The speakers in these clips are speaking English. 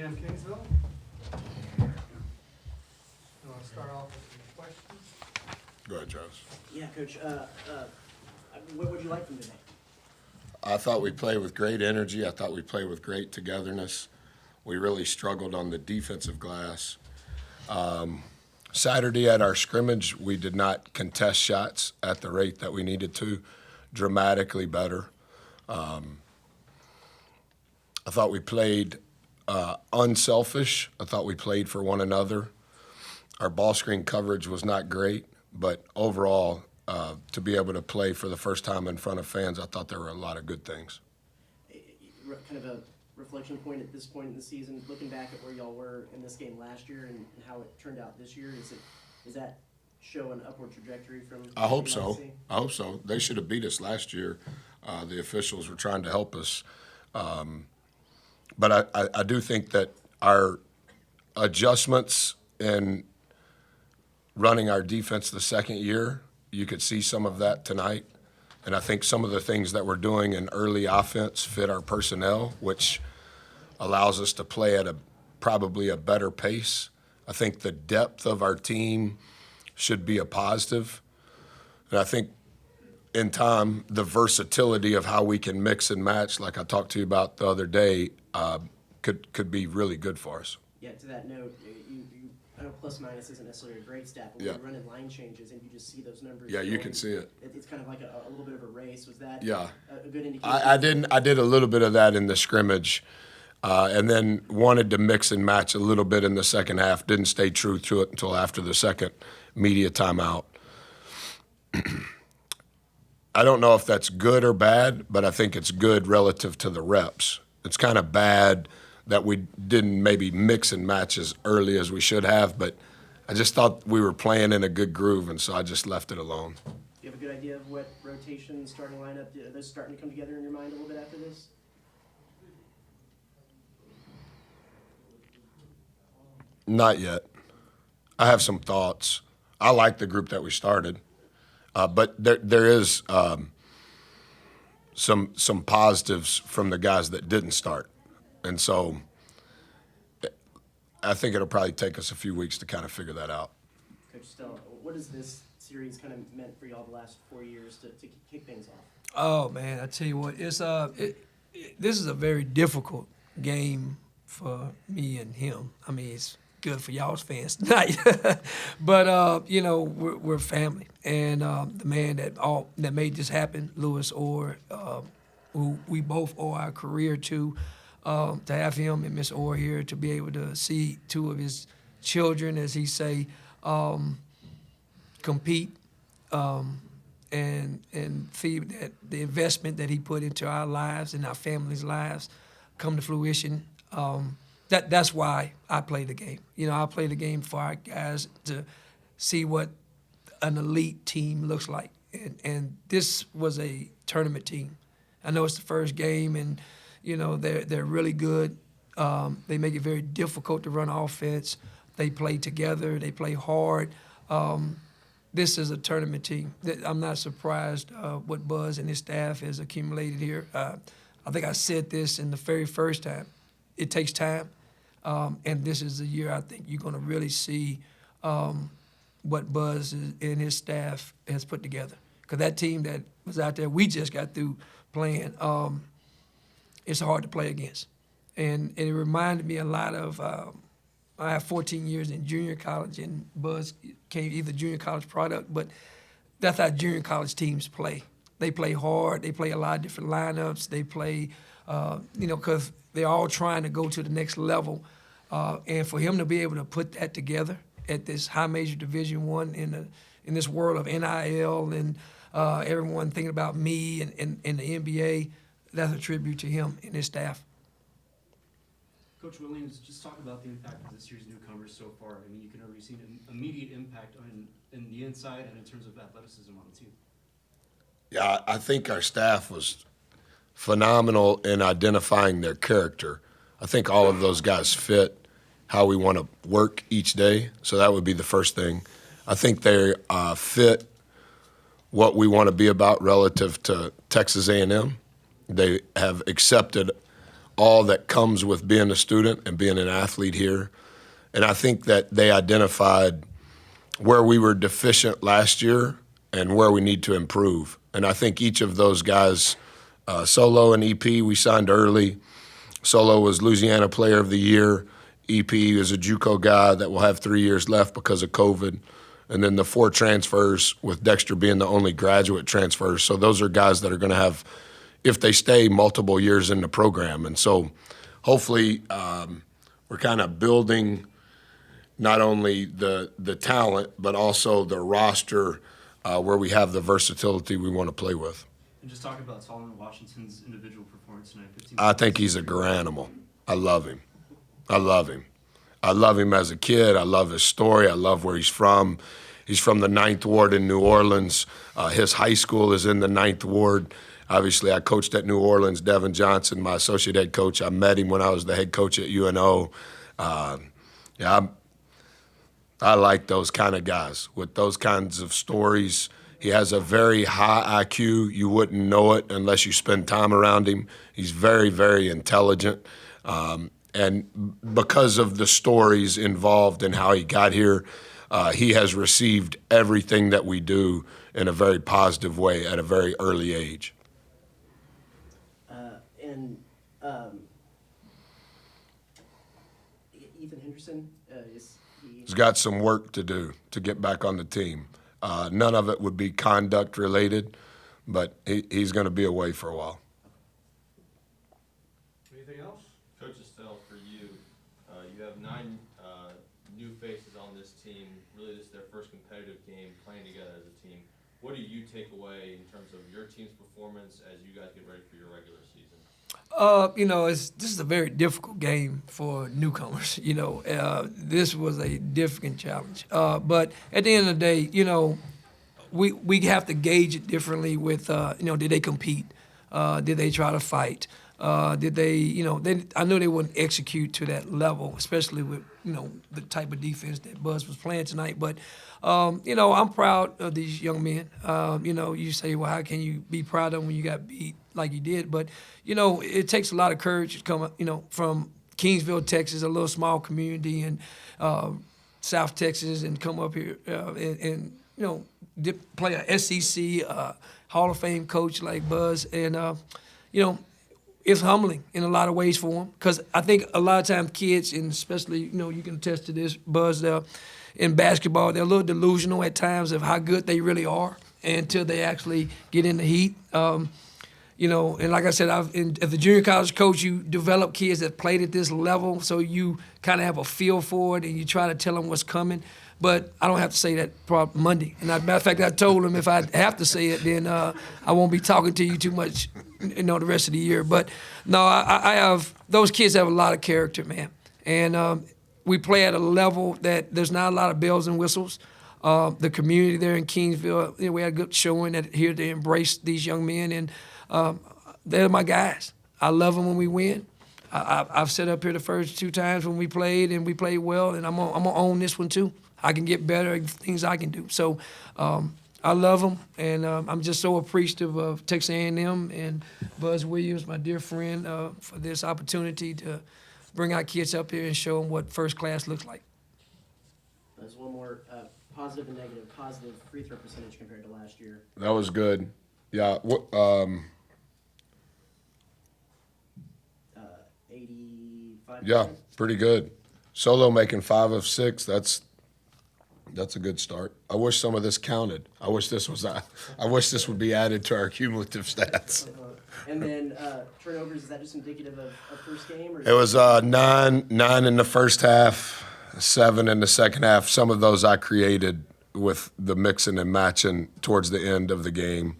TAMU-Kingsville. You want to start off with some questions? Go ahead, Travis. Yeah, Coach. What would you like from today? I thought we played with great energy. I thought we played with great togetherness. We really struggled on the defensive glass. Saturday at our scrimmage, we did not contest shots at the rate that we needed to, dramatically better. I thought we played unselfish. I thought we played for one another. Our ball screen coverage was not great, but overall, to be able to play for the first time in front of fans, I thought there were a lot of good things. Kind of a reflection point at this point in the season, looking back at where y'all were in this game last year and how it turned out this year, does that show an upward trajectory from? I hope so. I hope so. They should have beat us last year. The officials were trying to help us. But I do think that our adjustments in running our defense the second year, you could see some of that tonight. And I think some of the things that we're doing in early offense fit our personnel, which allows us to play at probably a better pace. I think the depth of our team should be a positive. And I think in time, the versatility of how we can mix and match, like I talked to you about the other day, could be really good for us. Yeah, to that note, I know plus minus isn't necessarily a great stat, but when you're running line changes and you just see those numbers. Yeah, you can see it. It's kind of like a little bit of a race. Was that a good indication? I did a little bit of that in the scrimmage, and then wanted to mix and match a little bit in the second half. Didn't stay true to it until after the second media timeout. I don't know if that's good or bad, but I think it's good relative to the reps. It's kind of bad that we didn't maybe mix and match as early as we should have, but I just thought we were playing in a good groove, and so I just left it alone. Do you have a good idea of what rotation, starting lineup, are those starting to come together in your mind a little bit after this? Not yet. I have some thoughts. I like the group that we started, but there is some positives from the guys that didn't start. And so I think it'll probably take us a few weeks to kind of figure that out. Coach Stella, what has this series kind of meant for y'all the last 4 years to kick things off? Oh, man, I tell you what, it's this is a very difficult game for me and him. I mean, it's good for y'all's fans tonight. But, we're family. And the man that made this happen, Lewis Orr, who we both owe our career to have him and Miss Orr here, to be able to see two of his children, as he say, compete and see that the investment that he put into our lives and our families' lives come to fruition. That's why I play the game. I play the game for our guys to see what an elite team looks like. And this was a tournament team. I know it's the first game, and they're really good. They make it very difficult to run offense. They play together. They play hard. This is a tournament team. I'm not surprised what Buzz and his staff has accumulated here. I think I said this in the very first time. It takes time, and this is the year I think you're going to really see what Buzz and his staff has put together. Because that team that was out there, we just got through playing, it's hard to play against. And it reminded me a lot of, I have 14 years in junior college, and Buzz came either junior college product, but that's how junior college teams play. They play hard. They play a lot of different lineups. They play, because they're all trying to go to the next level. And for him to be able to put that together at this high major Division I in this world of NIL and everyone thinking about me and the NBA, that's a tribute to him and his staff. Coach Williams, just talk about the impact of this year's newcomers so far. I mean, you can already see an immediate impact in the inside and in terms of athleticism on the team. Yeah, I think our staff was phenomenal in identifying their character. I think all of those guys fit how we want to work each day, so that would be the first thing. I think they fit what we want to be about relative to Texas A&M. They have accepted all that comes with being a student and being an athlete here. And I think that they identified where we were deficient last year and where we need to improve. And I think each of those guys, Solo and EP, we signed early. Solo was Louisiana Player of the Year. EP is a JUCO guy that will have 3 years left because of COVID. And then the 4 transfers, with Dexter being the only graduate transfer. So those are guys that are going to have, if they stay, multiple years in the program. And so hopefully we're kind of building not only the talent, but also the roster where we have the versatility we want to play with. And just talk about Solomon Washington's individual performance tonight. 15 I think he's a animal. I love him. I love him. I love him as a kid. I love his story. I love where he's from. He's from the 9th Ward in New Orleans. His high school is in the 9th Ward. Obviously, I coached at New Orleans. Devin Johnson, my associate head coach, I met him when I was the head coach at UNO. I like those kind of guys with those kinds of stories. He has a very high IQ. You wouldn't know it unless you spend time around him. He's very, very intelligent. And because of the stories involved in how he got here, he has received everything that we do in a very positive way at a very early age. Ethan Henderson, He's got some work to do to get back on the team. None of it would be conduct related, but he's going to be away for a while. Anything else? Coach Estelle, for you, you have 9 new faces on this team. Really, this is their first competitive game playing together as a team. What do you take away in terms of your team's performance as you guys get ready for your regular season? This is a very difficult game for newcomers. This was a difficult challenge. But at the end of the day, we have to gauge it differently with, did they compete? Did they try to fight? Did they, I know they wouldn't execute to that level, especially with, the type of defense that Buzz was playing tonight. But, I'm proud of these young men. You say, well, how can you be proud of them when you got beat like you did? But, it takes a lot of courage to come, from Kingsville, Texas, a little small community, and South Texas, and come up here and play a SEC Hall of Fame coach like Buzz. And, it's humbling in a lot of ways for them, because I think a lot of times kids, and especially, you can attest to this, Buzz, in basketball, they're a little delusional at times of how good they really are until they actually get in the heat. And like I said, as a junior college coach, you develop kids that played at this level, so you kind of have a feel for it, and you try to tell them what's coming. But I don't have to say that probably Monday. And as a matter of fact, I told him if I have to say it, then I won't be talking to you too much, the rest of the year. But no, I have, those kids have a lot of character, man. And we play at a level that there's not a lot of bells and whistles. The community there in Kingsville, we had a good showing that here to embrace these young men, and they're my guys. I love them when we win. I've sat up here the first 2 times when we played, and we played well, and I'm gonna own this one too. I can get better, things I can do. So I love them, and I'm just so appreciative of Texas A&M and Buzz Williams, my dear friend, for this opportunity to bring our kids up here and show them what first class looks like. There's one more positive and negative. Positive free throw percentage compared to last year. That was good. Yeah. 85%. Yeah, pretty good. Solo making 5 of 6. That's a good start. I wish some of this counted. I wish this would be added to our cumulative stats. And then turnovers, is that just indicative of first game? Or It was 9 in the first half, 7 in the second half. Some of those I created with the mixing and matching towards the end of the game.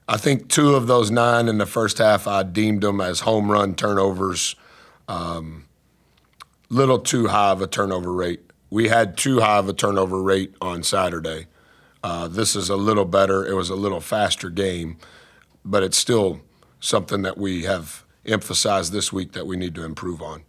I think 2 of those 9 in the first half, I deemed them as home run turnovers. Little too high of a turnover rate. We had too high of a turnover rate on Saturday. This is a little better. It was a little faster game, but it's still something that we have emphasized this week that we need to improve on.